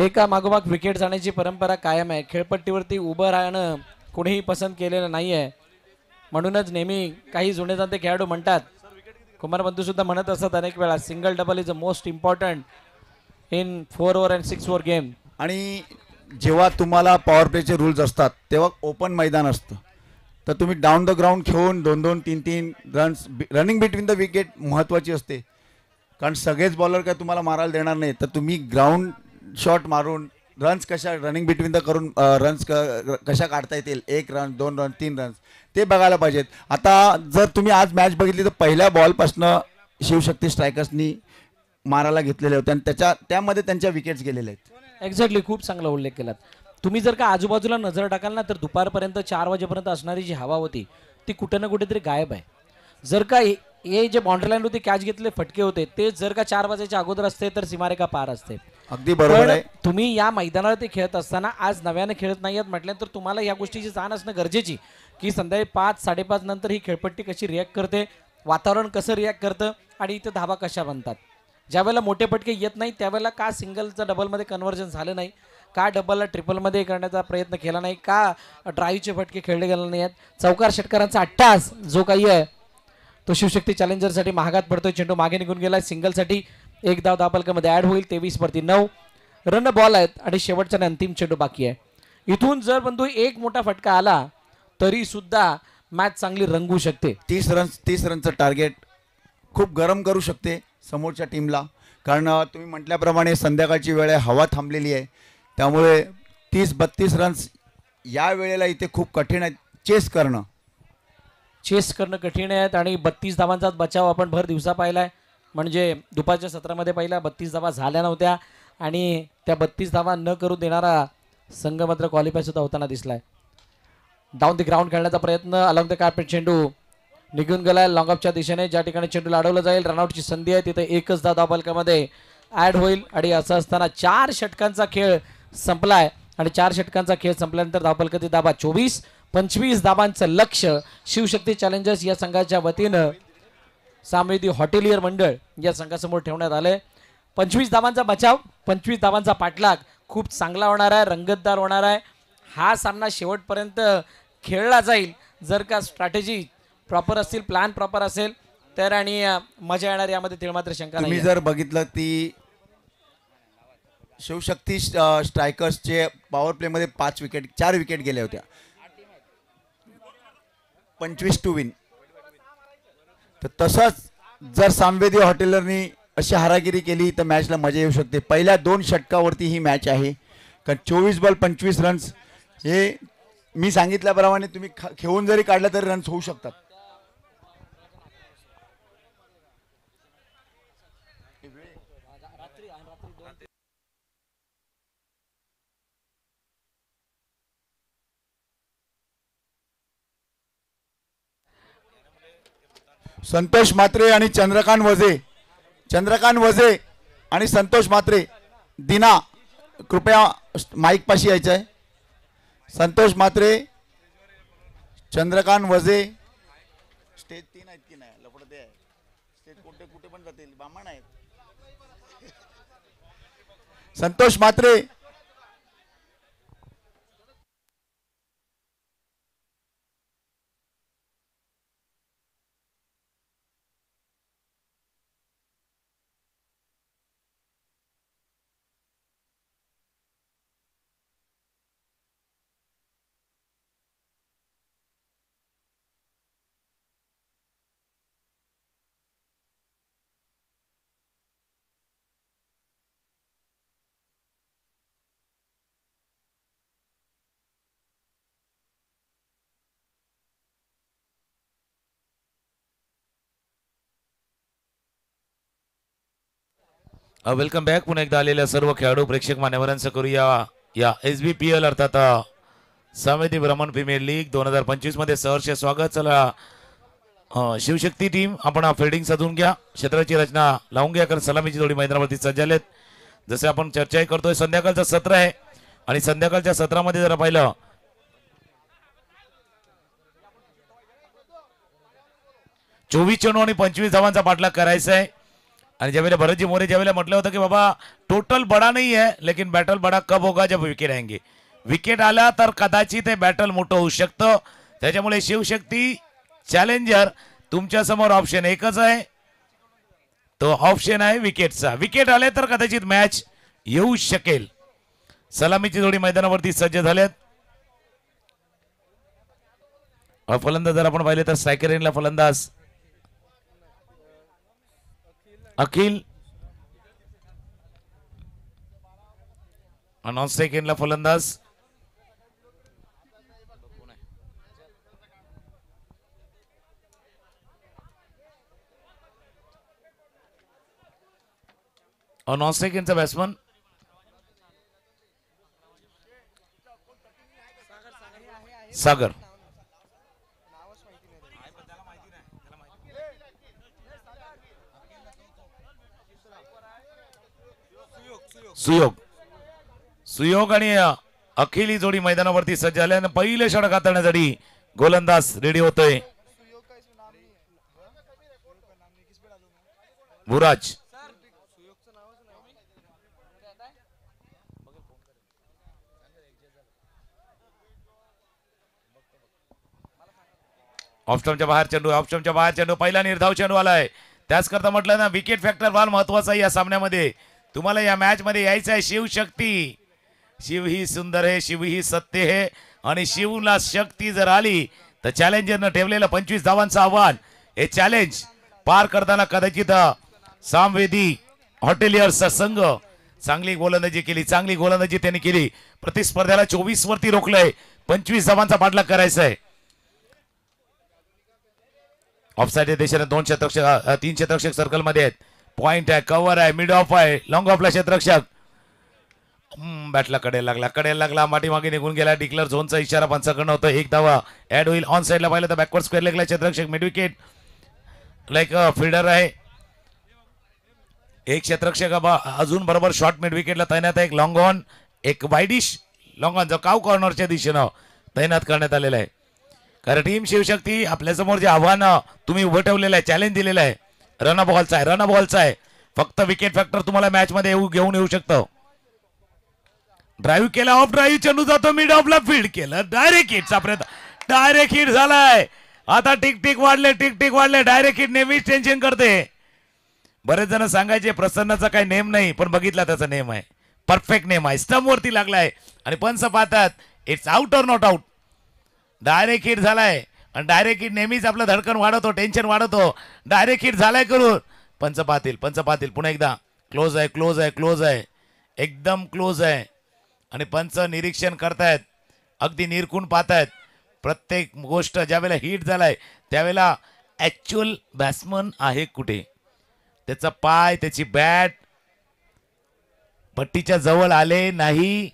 एका मागोमाग विकेट जाण्याची परंपरा कायम आहे. खेळपट्टीवरती उभं राहणं कोणीही पसंत केलेलं नाहीये. म्हणूनच नेहमी काही जुने जाणते खेळाडू म्हणतात, कुमार बंधू सुद्धा म्हणत असतात अनेक वेळा, single double is a most important in 4 over and 6 over game. आणि जेव्हा तुम्हाला पॉवर प्लेचे रूल्स असतात तेव्हा ओपन मैदान असतं, तर तुम्ही डाऊन द ग्राउंड खेळून 2-2, 3-3 runs running between the wicket महत्त्वाची असते. कारण सगळेच बॉलर काय तुम्हाला मारायला देणार नाही, तर तुम्ही ग्राउंड शॉट मारून रन्स कशा रनिंग बिटवीन द करून रन्स कशा काढता येतील, 1 रन 2 रन 3 रन्स ते बघायला पाहिजेत. आता जर तुम्ही आज मॅच बघितली तर पहिल्या बॉलपासनं शिवशक्ती स्ट्रायकर्सनी मारायला घेतलेले होते आणि त्यामध्ये त्यांच्या विकेट्स गेलेले आहेत. एक्झॅक्टली. खूप चांगला उल्लेख केलात तुम्ही. जर का आजूबाजूला नजर टाकाल ना तर दुपारपर्यंत 4 वाजेपर्यंत असणारी जी हवा होती ती कुठे ना कुठेतरी गायब आहे. जर का हे जे बाउंड्री लाईन होती कॅच घेतले फटके होते ते जर का 4 वाजेच्या अगोदर असते तर सीमारेखा पार असते. अगदी बरोबर आहे. तुम्ही या मैदानावरती खेळत असताना आज नव्याने खेळत नाही आहेत म्हटल्यानंतर तुम्हाला या गोष्टीची जाण असणं गरजेची की संध्याकाळी 5-5:30 नंतर ही खेळपट्टी कशी रिॲक्ट करते, वातावरण कसं रिॲक्ट करतं आणि इथे धावा कशा बनतात. ज्यावेळेला मोठे फटके येत नाही त्यावेळेला का सिंगलचं डबलमध्ये कन्व्हर्जन झालं नाही, का डबलला ट्रिपलमध्ये करण्याचा प्रयत्न केला नाही, का ड्राईव्हचे फटके खेळले गेले नाही आहेत. चौकार षटकारांचा अट्टास जो काही आहे तो शिवशक्ती चॅलेंजरसाठी महागात पडतोय. चेंडू मागे निघून गेला. सिंगलसाठी 1 धाव धावफलकामध्ये ॲड होईल. 23वरती 9 रन बॉल आहेत आणि शेवटचा अंतिम चेंडू बाकी आहे. इथून जर बंधू एक मोठा फटका आला तरी सुद्धा मॅच चांगली रंगू शकते. 30 रनचं टार्गेट खूप गरम करू शकते समोरच्या टीमला. कारण तुम्ही म्हटल्याप्रमाणे संध्याकाळची वेळ आहे, हवा थांबलेली आहे, त्यामुळे 30-32 रन्स या वेळेला इथे खूप कठीण आहे चेस करणं. चेस करणं कठीण आहेत आणि 32 धावांचा बचाव आपण भर दिवसा पाहिलाय. म्हणजे दुपारच्या सत्रामध्ये पहिला 32 धावा झाल्या नव्हत्या आणि त्या 32 धावा न करू देणारा संघ मात्र क्वालिफाय सुद्धा होताना दिसलाय. डाऊन द ग्राउंड खेळण्याचा प्रयत्न अलॉंग द कार्पेट चेंडू निघून गेलाय लॉंग ऑफच्या दिशेने. ज्या ठिकाणी चेंडू अडवला जाईल रनआउटची संधी आहे तिथे एकच धाव बलकामध्ये ऍड होईल. आणि असं असताना 4 षटकांचा खेळ संपलाय आणि 4 षटकांचा खेळ संपल्यानंतर धावफलकाची धाबा 24-25 धाबांचं लक्ष शिवशक्ती चॅलेंजर्स या संघाच्या वतीनं सामवेदी हॉटेलियर मंडळ या संघासमोर ठेवण्यात आले. 25 धावांचा बचाव 25 धावांचा पाठलाग खूप चांगला होणार आहे, रंगतदार होणार आहे. हा सामना शेवटपर्यंत खेळला जाईल जर का स्ट्रॅटेजी प्रॉपर असतील, प्लॅन प्रॉपर असेल तर आणि मजा येणार यामध्ये तिळ मात्र शंका नाही. तुम्ही जर बघितलं ती शिवशक्ती स्ट्रायकर्सचे पॉवर प्लेमध्ये 4 विकेट गेल्या होत्या. 25 टू विन. तर तसंच जर सामवेदी हॉटेलरनी अशी हारागिरी केली तर मॅचला मजा येऊ शकते. पहिल्या 2 षटकावरती ही मॅच आहे कारण 24 बॉल 25 रन्स हे मी सांगितल्याप्रमाणे तुम्ही खेळून जरी काढलं तरी रन्स होऊ शकतात. संतोष म्हात्रे आणि चंद्रकांत वझे आणि संतोष म्हात्रे दिना कृपया माईक पाशी यायचं आहे. संतोष म्हात्रे, चंद्रकांत वझे स्टेज 3 आहेत की नाही लपडते आहे स्टेज कुठे पण जातील बामण आहेत. Santosh Mhatre welcome back. पुन्हा एकदा आलेल्या सर्व खेळाडू प्रेक्षक मान्यवरांचं करूया या SBPL अर्थात सामवेदी ब्राह्मण प्रीमियर लीग 2025 मध्ये सहर्ष स्वागत. चला शिवशक्ती टीम आपण फिल्डिंग साधून घ्या, क्षेत्राची रचना लावून घ्या कारण सलामीची जोडी मैदानावरती सज्ज झालेत. जसे आपण चर्चाही करतोय संध्याकाळचं सत्र आहे आणि संध्याकाळच्या सत्रामध्ये जरा पाहिलं 24 चेंडू आणि 25 धावांचा पाठलाग करायचा आहे. आणि ज्यावेळेला भरतजी मोरे ज्यावेळेला म्हटलं होतं की बाबा टोटल बडा नहीं है लेकिन बैटल बडा कब होगा जब विकेट आएंगे. विकेट आला तर कदाचित हे बॅटल मोठं होऊ शकतं. त्याच्यामुळे शिवशक्ती चॅलेंजर तुमच्या समोर ऑप्शन एकच आहे, तो ऑप्शन आहे विकेटचा. विकेट आले तर कदाचित मॅच येऊ शकेल. सलामीची जोडी मैदानावरती सज्ज झालेत. फलंदाज जर आपण पाहिले तर स्ट्रायकर एंडला फलंदाज अखिल, नॉन स्ट्राइक एंडला फलंदाज नॉन स्ट्राइक एंडचा बॅट्समन सागर. सुयोग आणि अखिल ही जोडी मैदानावरती सज्ज झाल्याने पहिले षटक हाताळण्यासाठी गोलंदाज रेडी होतोय बुराज. ऑफस्टम्पच्या बाहेर चेंडू पहिला निर्धाव चेंडू आलाय. त्याच करता म्हटलं ना विकेट फॅक्टर फार महत्वाचा आहे या सामन्यामध्ये. तुम्हाला या मॅच मध्ये यायचं आहे. शिवशक्ती, शिव ही सुंदर है, शिव ही सत्य है आणि शिवला शक्ती जर आली तर चॅलेंजरनं ठेवलेलं 25 धावांचं आव्हान हे चॅलेंज पार करताना कदाचित सामवेदी हॉटेलियर्सचा संघ चांगली गोलंदाजी केली, चांगली गोलंदाजी त्यांनी केली. प्रतिस्पर्ध्याला 24 वरती रोखलंय. 25 धावांचा पाठलाग करायचा आहे. ऑफसाईड या दिशेने 2 क्षेत्ररक्षक 3 क्षेत्ररक्षक सर्कल मध्ये आहेत. पॉइंट आहे, कव्हर आहे, मिड ऑफ आहे, लॉंग ऑफला क्षेत्ररक्षक. बॅटला कडेला लागला, माटी मागे निघून गेला. डिक्लेअर झोनचा इशारा पंचाकडनं होतो. 1 धावा ऍड होईल. ऑन साईडला पाहिलं तर बॅकवर्ड स्क्वेअर लेगला क्षेत्ररक्षक मिड विकेट लाईक फिल्डर आहे. एक क्षेत्ररक्षक अजून बरोबर शॉर्ट मिड विकेटला तैनात आहे. एक लॉंग ऑन, एक वाईडिश लॉंग ऑन जो काव कॉर्नरच्या दिशेनं तैनात करण्यात आलेला आहे. कारण टीम शिवशक्ती आपल्यासमोर जे आव्हान तुम्ही उभं ठेवलेलं आहे, चॅलेंज दिलेलं आहे, रन बॉलचा आहे. फक्त विकेट फॅक्टर तुम्हाला मॅच मध्ये घेऊन येऊ शकतं. ड्राईव्ह केला, ऑफ ड्राईव्ह, चेंडू जातो मिड ऑफला, फील्ड केलं, डायरेक्ट हिटचा प्रयत्न, डायरेक्ट हिट झालाय. आता टिक वाढले. डायरेक्ट हिट नेहमीच टेन्शन करते. बरेच जण सांगायचे प्रसन्नाचा काही नेम नाही, पण बघितला त्याचा नेम आहे, परफेक्ट नेम आहे. स्टंप वरती लागलाय आणि पंच पाहतात इट्स आउट और नॉट आउट. डायरेक्ट हिट झालाय आणि डायरेक्ट हिट नेहमीच आपलं धडकन वाढवतो, टेन्शन वाढवतो. डायरेक्ट हिट झालाय करून पंच पाहतील पुन्हा एकदा. क्लोज आहे, एकदम क्लोज आहे. आणि पंच निरीक्षण करतायत, अगदी निरखून पाहतायत प्रत्येक गोष्ट. ज्यावेळेला हिट झालाय त्यावेळेला ऍक्च्युअल बॅट्समन आहे कुठे, त्याचा पाय, त्याची बॅट पट्टीच्या जवळ आले नाही.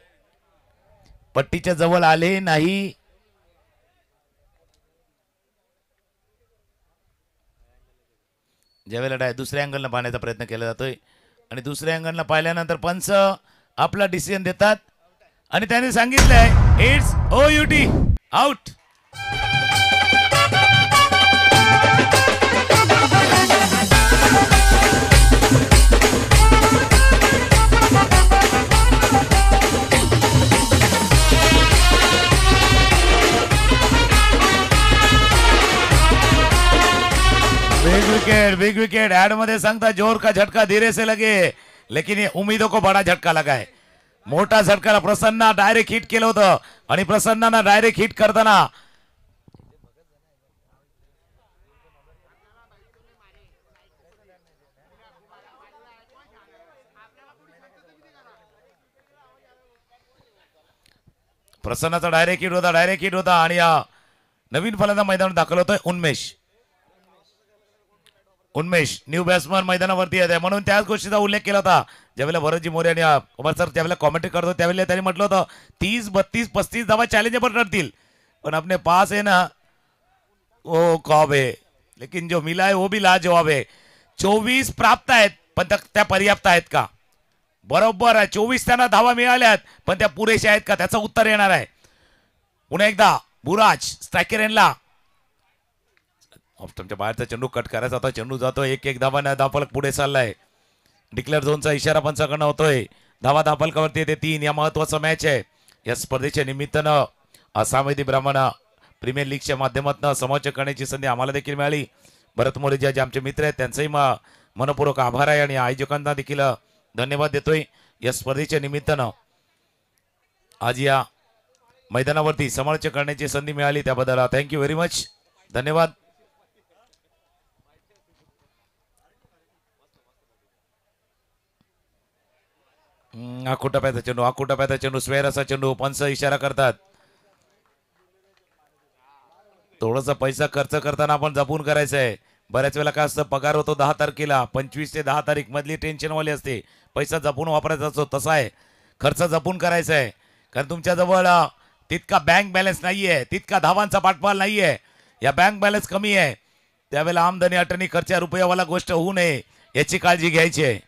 ज्यावेळेला दुसऱ्या अँगलनं पाहण्याचा प्रयत्न केला जातोय आणि दुसऱ्या अँगलनं पाहिल्यानंतर पंच आपला डिसिजन देतात आणि त्याने सांगितलंय it's OUT out. Big wicket एड मध्ये सांगता जोर का झटका धीरे से लगे, लेकिन ये उम्मीदों को बड़ा झटका लगा है. मोठा झटका. प्रसन्ना डायरेक्ट हिट केलं होतं आणि प्रसन्नानं डायरेक्ट हिट करताना प्रसन्नाचा डायरेक्ट हिट होता आणि या नवीन फलंदाज मैदानात दाखल होतोय उन्मेष न्यू बॅट्समन मैदानावरती आहे, म्हणून त्याच गोष्टीचा उल्लेख केला होता. ज्यावेळेला भरतजी मोरे आणि कुमार सर ज्यावेळेला कॉमेंट्री करतो त्यावेळेला त्यांनी म्हटलं होतं 30, 32, 35 धावा चॅलेंजेबल ठरतील, पण अपने पास है ना वो कॉब है, लेकिन जो मिला है वो भी लाजवाब है. 24 प्राप्त आहेत पण त्या पर्याप्त आहेत का? बरोबर आहे. 24 त्यांना धावा मिळाल्यात पण त्या पुरेशा आहेत का? त्याचं उत्तर येणार आहे. पुन्हा एकदा बुराज स्ट्रायकर यांना ऑप्शनच्या बाहेरचा चेंडू कट करायचा होता. चेंडू जातो 1-1 धावाने धावफलक पुढे चाललाय. डिक्लेअर झोनचा इशारा पंचाकडनं होतोय. धावा धावफलकावरती येते 3. या महत्वाचा मॅच आहे. या स्पर्धेच्या निमित्तानं आसामेदी ब्राह्मण प्रीमियर लीगच्या माध्यमातून समालोचन करण्याची संधी आम्हाला देखील मिळाली. भरत मोरे जे आमचे मित्र आहेत त्यांचंही मनपूर्वक आभार आहे आणि आयोजकांना देखील धन्यवाद देतोय. या स्पर्धेच्या निमित्तानं आज या मैदानावरती समालोचन करण्याची संधी मिळाली त्याबद्दल थँक्यू व्हेरी मच. धन्यवाद. आखोटाप्याचा चेंडू स्वेअर असा चेंडू. पंच इशारा करतात थोडासा पैसा खर्च करताना आपण जपून करायचं आहे. बऱ्याच वेळेला काय असतं, पगार होतो 10 तारखेला, 25 ते 10 तारीख मधली टेन्शनवाली असते. पैसा जपून वापरायचा असतो, तसा आहे खर्च जपून करायचा आहे. कारण तुमच्याजवळ तितका बँक बॅलन्स नाहीये, तितका धावांचा पाठपाल नाहीये. या बँक बॅलन्स कमी आहे त्यावेळेला आमदनी अटनी खर्च रुपयावाला गोष्ट होऊ नये याची काळजी घ्यायची आहे.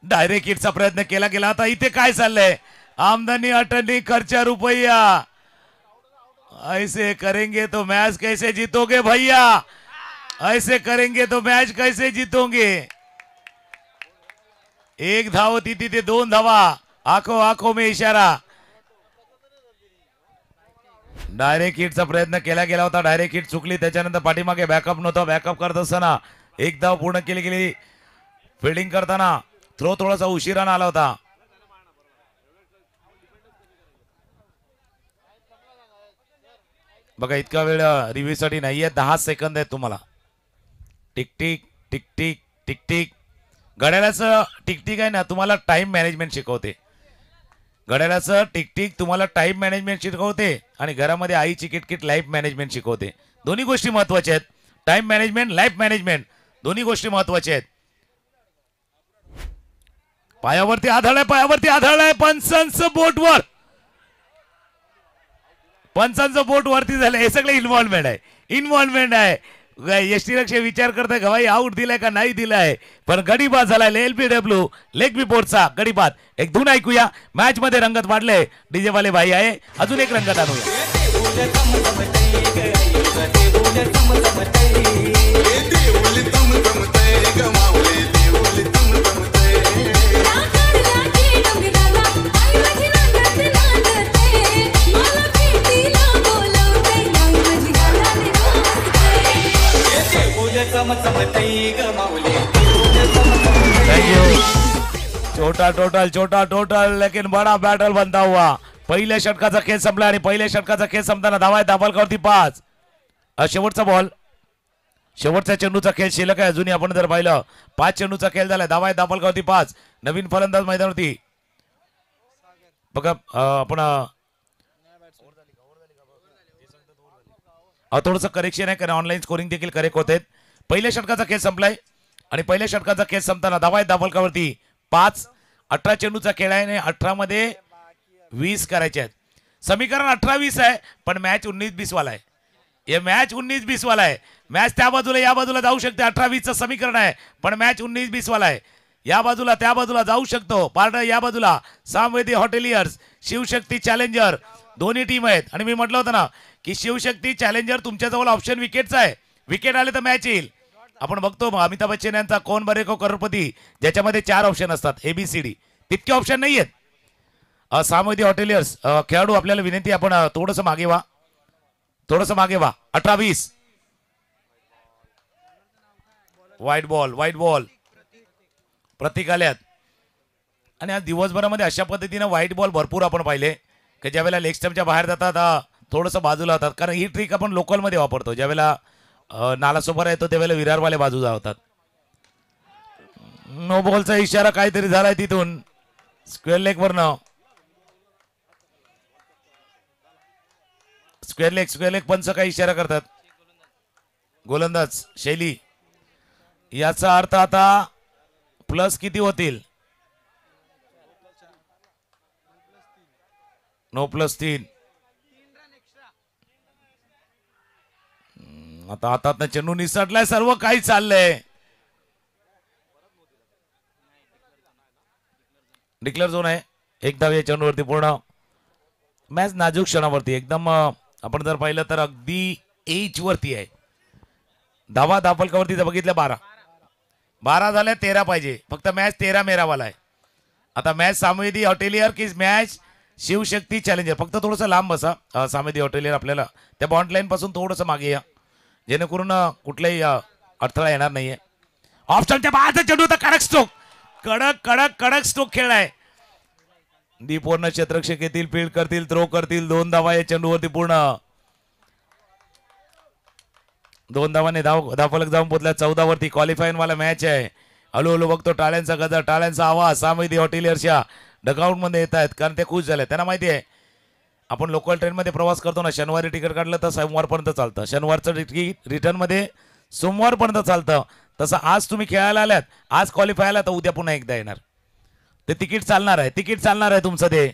डायरेक्ट हिटचा प्रयत्न केला गेला. आता इथे काय चाललंय, आमदनी अटनी खर्च रुपया, ऐसे करेंगे तो मैच कैसे जीतोगे भैया, ऐसे करेंगे तो मैच कैसे जीतोगे. 1 धाव होती तिथे 2 धावा. आखो में इशारा. डायरेक्ट हिटचा प्रयत्न केला गेला होता, डायरेक्ट हिट चुकली. त्याच्यानंतर पाठीमागे बॅकअप नव्हता. बॅकअप करत असताना 1 धाव पूर्ण केली गेली. फिल्डिंग करताना थ्रो थोडासा उशिराने आला होता. बघा इतका वेळ रिव्ह्यू साठी नाहीये, 10 सेकंद आहेत तुम्हाला. Tick tick tick tick tick tick. घड्याळाचं टिकटिक आहे ना तुम्हाला टाइम मॅनेजमेंट शिकवते. घड्याळाचं टिकटिक तुम्हाला टाइम मॅनेजमेंट शिकवते आणि घरामध्ये आईची किटकिट लाईफ मॅनेजमेंट शिकवते. दोन्ही गोष्टी महत्वाच्या आहेत. टाइम मॅनेजमेंट, लाईफ मॅनेजमेंट दोन्ही गोष्टी महत्वाच्या आहेत. पायावरती आढळलाय पंचांचं बोटवर. पंचांचं बोट वरती झालं. हे सगळे इन्व्हॉल्वमेंट आहे. एसटी रक्षक विचार करताय का भाई आउट दिलाय का नाही दिलाय, पण गडीबाद झालाय. LBW लेग बिफोरचा गडीबाद. एक धून ऐकूया. मॅच मध्ये रंगत वाढले. डीजे वाले भाई आहे. अजून एक रंगत आणूया. छोटा टोटल लेकिन बड़ा बॅटल बनता हुआ. पहिल्या षटकाचा खेळ संपला आणि पहिल्या षटकाचा खेळ संपताना धावा दाबालकावरती 5. शेवटचा बॉल, शेवटच्या चेंडूचा खेळ शिल्लक आहे अजूनही. आपण जर पाहिलं 5 चेंडूचा खेळ झालाय. धावा दाबालकावरती 5. नवीन फलंदाज मैदानावरती बघा. आपण थोडंसं करेक्शन आहे कारण ऑनलाईन स्कोरिंग देखील करेक्ट होते. पहिल्या षटकाचा खेळ संपलाय आणि पहिल्या षटकाचा खेळ संपताना धावा दाबालकावरती 5. 18 चेंडूचा खेळ आहे आणि 18 मध्ये 20 करायचे आहेत. समीकरण 18-20 आहे पण मॅच 19-20 वाला आहे. हे मॅच 19-20 वाला आहे. मॅच त्या बाजूला या बाजूला जाऊ शकते. 18-20चं समीकरण आहे पण मॅच 19-20 वाला आहे. या बाजूला त्या बाजूला जाऊ शकतो. पार्ट या बाजूला सामवेदी हॉटेलियर्स, शिवशक्ती चॅलेंजर दोन्ही टीम आहेत. आणि मी म्हटलं होतं ना की शिवशक्ती चॅलेंजर तुमच्याजवळ ऑप्शन विकेटचा आहे. विकेट आले तर मॅच येईल. आपण बघतो अमिताभ बच्चन यांचा कौन बनेगा करोडपती ज्याच्यामध्ये 4 ऑप्शन असतात ABCD. तितके ऑप्शन नाही आहेत. सामवेदी हॉटेलियर्स खेळाडू आपल्याला विनंती आपण थोडंसं मागे व्हा. 18-20 वाईट बॉल प्रतीक आल्यात. आणि आज दिवसभरामध्ये अशा पद्धतीने व्हाईट बॉल भरपूर आपण पाहिले की ज्यावेळेला लेग स्टंपच्या बाहेर जातात थोडंसं बाजूला होतात. कारण ही ट्रिक आपण लोकलमध्ये वापरतो. ज्यावेळेला नालासोपार येतो त्यावेळेला विरारवाले बाजू जातात. नो बॉलचा इशारा काहीतरी झालाय तिथून स्क्वेअर लेग वरनं. स्क्वेअर लेग पंच काही इशारा करतात. गोलंदाज शैली. याचा अर्थ आता प्लस किती होतील? 9+3. आता हातात चेंडू निसटलाय. सर्व काही चाललंय. डिक्लेअर झोन आहे. एक धाव या चेंडूवरती. पूर्ण मॅच नाजूक क्षणावरती एकदम आपण जर पाहिलं तर अगदी एज वरती आहे. धावा दाफलकावरती जर बघितलं 12 झाल्या. 13 पाहिजे. फक्त मॅच 13 मेरावाला आहे. आता मॅच सामवेदी हॉटेलियर की मॅच शिवशक्ती चॅलेंजर. फक्त थोडंसं लांब बसा. सामवेदी हॉटेलियर आपल्याला त्या बॉन्ड लाईन पासून थोडंसं मागे या जेणेकरून कुठलाही अडथळा येणार नाहीये. ऑप्शनच्या बाहेरचा चेंडू होता. कडक स्ट्रोक खेळ आहे. पूर्ण क्षेत्ररक्षक येतील, फील्ड करतील, थ्रो करतील. 2 धावा या चेंडूवरती. पूर्ण 2 धावाने धावफलक जाऊन पोहोचला. 14 वरती क्वालिफाईंग वाला मॅच आहे. हळूहळू बघतो टाळ्यांचा गजर, टाळ्यांचा आवाज सामवेदी हॉटेलियर्सच्या डगआउट मध्ये येत आहेत कारण ते खुश झाले. त्यांना माहिती आहे आपण लोकल ट्रेन मध्ये प्रवास करतो ना, शनिवारी तिकीट काढलं तर सोमवारपर्यंत चालतं. शनिवारचं तिकीट रिटर्न मध्ये सोमवारपर्यंत चालतं. तसं आज तुम्ही खेळायला आल्यात, आज क्वालिफाय आला तर उद्या पुन्हा एकदा येणार. ते तिकीट चालणार आहे तुमचं ते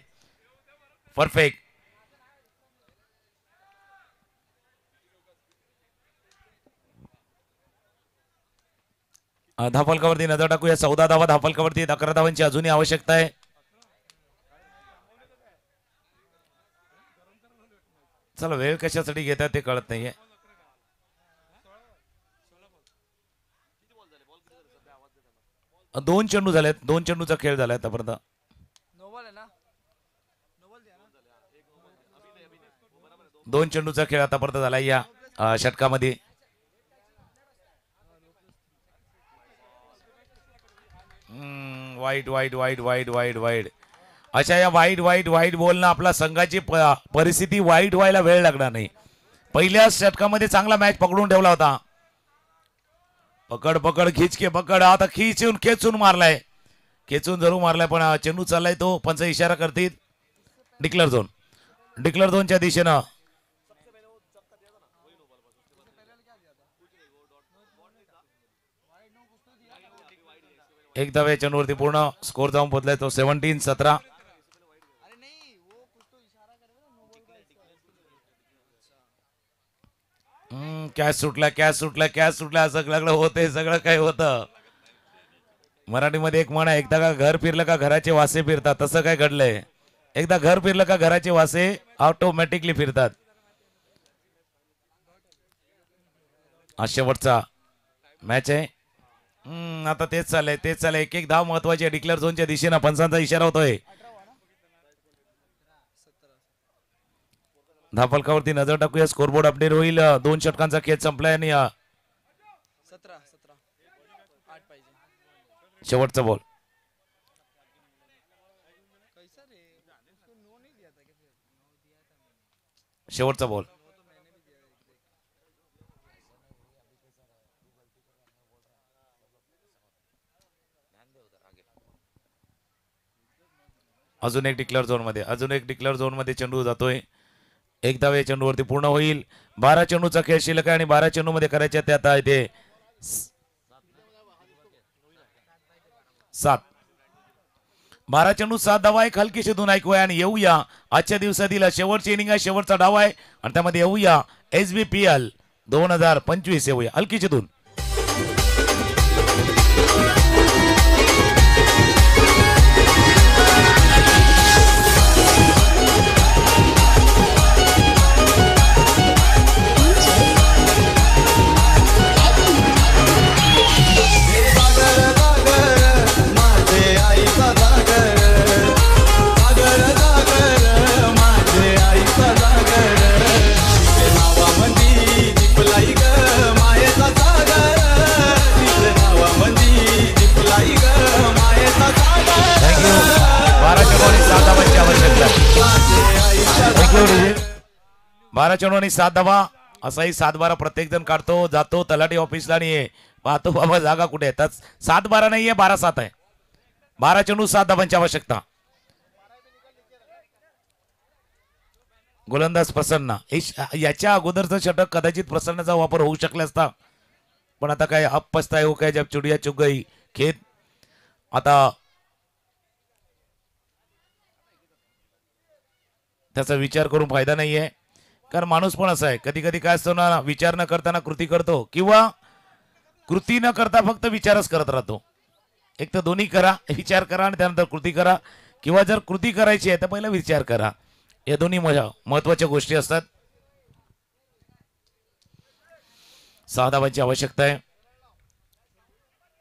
परफेक्ट. धावफलकावरती नजर टाकूया. 14 धावा धावफलकावरती. 11 धावांची अजूनही आवश्यकता आहे. चला वेळ कशासाठी घेतात ते कळत नाहीये. दोन चेंडू झालेत. 2 चेंडूचा खेळ झालाय आतापर्यंत. 2 चेंडूचा खेळ आतापर्यंत झाला या षटकामध्ये. वाईट अशा या वाईट बॉलनं आपला संघाची परिस्थिती वाईट व्हायला वेळ लागणार नाही. पहिल्या षटकामध्ये चांगला मॅच पकडून ठेवला होता. पकड पकड खीच के पकड. आता खेचून मारलाय. खेचून जरूर मारलाय पण चेंडू चाललाय तो. पंच इशारा करतील. डिक्लेअर झोनच्या दिशेनं एक धाव चेंडूवरती पूर्ण. स्कोर जाऊन पोहोचलाय तो 17-17. कॅच सुटला असं लागलं होते. सगळं काय होतं. मराठीमध्ये एक म्हण आहे, एकदा का घर फिरलं का घराचे वासे फिरतात. तसं काय घडलंय. एकदा घर फिरलं का घराचे वासे ऑटोमॅटिकली फिरतात. हा शेवटचा मॅच आहे. आता तेच चाललंय. एक धाव महत्वाची आहे. डिक्लेअर झोनच्या दिशेनं पंचांचा इशारा होतोय. धावफलकावरती नजर टाकूया. स्कोरबोर्ड अपडेट होईल. 2 षटकांचा खेळ संपलाय आणि शेवटचा बॉल. शेवटचा बॉल. अजून एक डिक्लेअर झोन मध्ये चेंडू जातोय. एक धाव या चेंडूवरती पूर्ण होईल. 12 चेंडूचा खेळ शिल्लक आहे आणि 12 चेंडू मध्ये करायचे ते आता इथे 7. 12 चेंडू 7 धावा. एक हलकीशी धून ऐकूया आणि येऊया आजच्या दिवसातील शेवटची इनिंग आहे. शेवटचा डाव आहे आणि त्यामध्ये येऊया SBPL 2025. येऊया हलकीशी धून. बारा चेंडू आणि 7 धावा. असाही 7-12 प्रत्येक जण काढतो जातो तलाठी ऑफिसला आणि पाहतो बाबा जागा कुठे आहे. 7-12 नाहीये 12-7 आहे. 12 चेंडू 7 धावांची आवश्यकता. गोलंदाज प्रसन्न. याच्या अगोदरचं षटक कदाचित प्रसन्नाचा वापर होऊ शकला असता पण आता काय अब पछताए हो काय जब चिडिया चुग गई. खेत आता त्याचा विचार करून फायदा नाहीये. कारण माणूस पण असा आहे कधी कधी काय असतो ना, विचार न करताना कृती करतो किंवा कृती न करता फक्त विचारच करत राहतो. एक तर दोन्ही करा. विचार करा आणि त्यानंतर कृती करा किंवा जर कृती करायची आहे तर पहिला विचार करा. या दोन्ही महत्वाच्या गोष्टी असतात. 6 धावांची आवश्यकता आहे.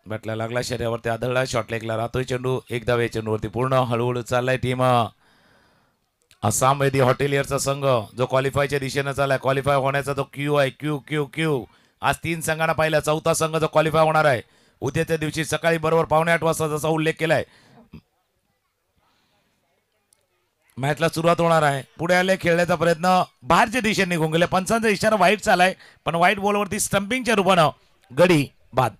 बॅटला लागला शरीरावरती आदळला. शॉट लेगला राहतोय चेंडू. एक धाव या चेंडूवरती पूर्ण. हळूहळू चाललाय टीम आसाम वेदी हॉटेलियरचा संघ जो क्वालिफायच्या दिशेनं चाललाय. क्वालिफाय होण्याचा जो क्यू आहे क्यू आज 3 संघांना पाहिला. 4था संघ जो क्वालिफाय होणार आहे उद्याच्या दिवशी सकाळी बरोबर 7:45 वाजता जसा उल्लेख केलाय मॅचला सुरुवात होणार आहे. पुढे आले खेळण्याचा प्रयत्न बाहेरच्या दिशेने निघून गेले. पंचांचा इशारा वाईट चालाय पण वाईट बॉलवरती स्टंपिंगच्या रूपानं गडी बाद.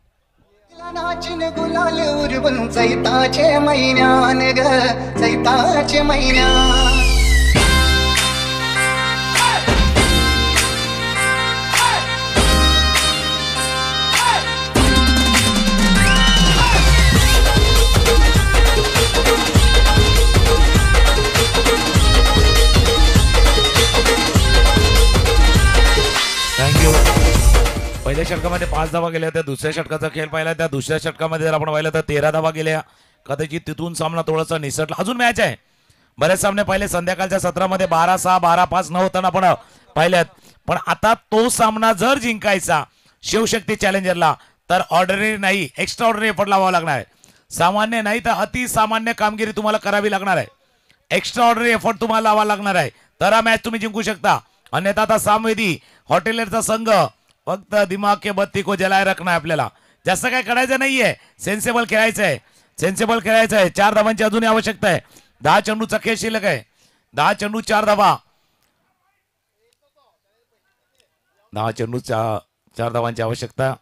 नाचिन गुलाल उरवून चैताचे महिन्यान ग चैताचे महिन्यान. थँक्यू. पहिल्या षटकामध्ये 5 धावा गेल्या. त्या दुसऱ्या षटकाचा खेळ पाहिला. त्या दुसऱ्या षटकामध्ये जर आपण पाहिलं तर 13 धावा गेल्या. कदाचित तिथून सामना थोडासा निसटला. अजून मॅच आहे. बरेच सामने पाहिले संध्याकाळच्या सत्रामध्ये 12-6 12-5 न होताना पण पाहिल्यात. पण आता तो सामना जर जिंकायचा शिवशक्ती चॅलेंजरला तर ऑर्डिनरी नाही एक्स्ट्रा ऑर्डिनरी एफर्ट लावावा लागणार आहे. सामान्य नाही तर अतिसामान्य कामगिरी तुम्हाला करावी लागणार आहे. एक्स्ट्रा ऑर्डिनरी एफर्ट तुम्हाला लावावा लागणार आहे तर हा मॅच तुम्ही जिंकू शकता. अन्यथा आता सामवेदी हॉटेलरचा संघ फक्त दिमाग के बत्ती को जलाय रखना आहे. आपल्याला जास्त काय करायचं नाहीये. सेन्सेबल खेळायचं आहे. 4 धावांची अजूनही आवश्यकता आहे. 10 चेंडूचा खेळ शिल्लक आहे. 10 चेंडू 4 धावा. 10 चेंडू 4 धावांची आवश्यकता.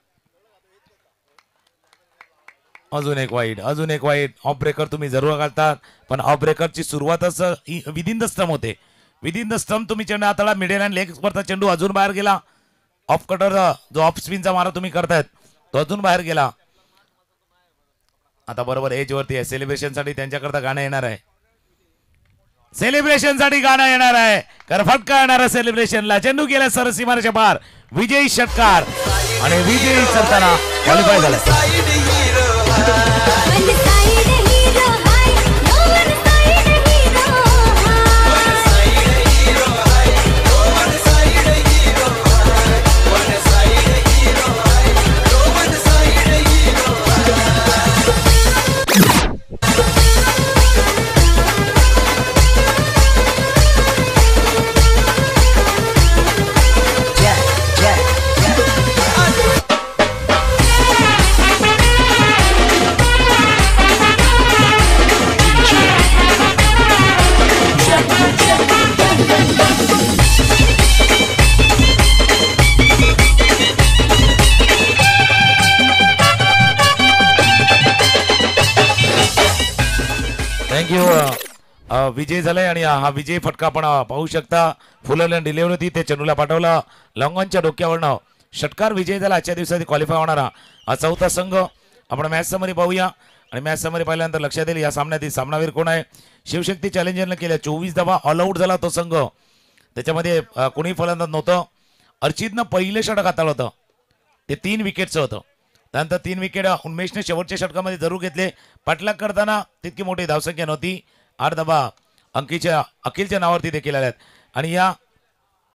अजून एक वाईट ऑफ ब्रेकर तुम्ही जरूर घालतात, पण ऑफ ब्रेकरची सुरुवातच विदिन द स्टंप होते. विदिन द स्टंप तुम्ही चेंडू हाताळा, मिडल अँड लेग वरचा चेंडू अजून बाहेर गेला. ऑफ कटर जो ऑफ स्पिनचा मारा तुम्ही करतायत तो अजून बाहेर गेला. आता बरोबर एज वरती आहे. सेलिब्रेशन साठी त्यांच्याकरता गाणं येणार आहे. सेलिब्रेशन साठी गाणं येणार आहे. कारण फटका येणार आहे सेलिब्रेशनला. चेंडू गेला सरसीमारेच्या पार. विजयी षटकार आणि विजयी सरताना क्वालिफाय झाला. थँक्यू. विजय झालाय आणि हा विजय फटका आपण पाहू शकता. फुलरला डिलिव्हरी होती, ते चेंडूला पाठवलं लॉंगॉनच्या डोक्यावरनं. षटकार विजय झाला. आजच्या दिवसात क्वालिफाय होणारा हा चौथा संघ आपण मॅच समरी पाहूया. आणि मॅच समरी पाहिल्यानंतर लक्षात येईल या सामन्यातील सामनावीर कोण आहे. शिवशक्ती चॅलेंजरनं केल्या 24 धावा ऑल आऊट झाला तो संघ. त्याच्यामध्ये कोणी फलंदाज नव्हतं. अर्चितनं पहिले षटक हाताळलं होतं, ते 3 विकेटचं होतं. त्यानंतर 3 विकेट उन्मेषने शेवटच्या षटकामध्ये जरूर घेतले. पाठलाग करताना तितकी मोठी धावसंख्या नव्हती. 8 धावा अखिलच्या नावावरती देखील आल्यात. आणि या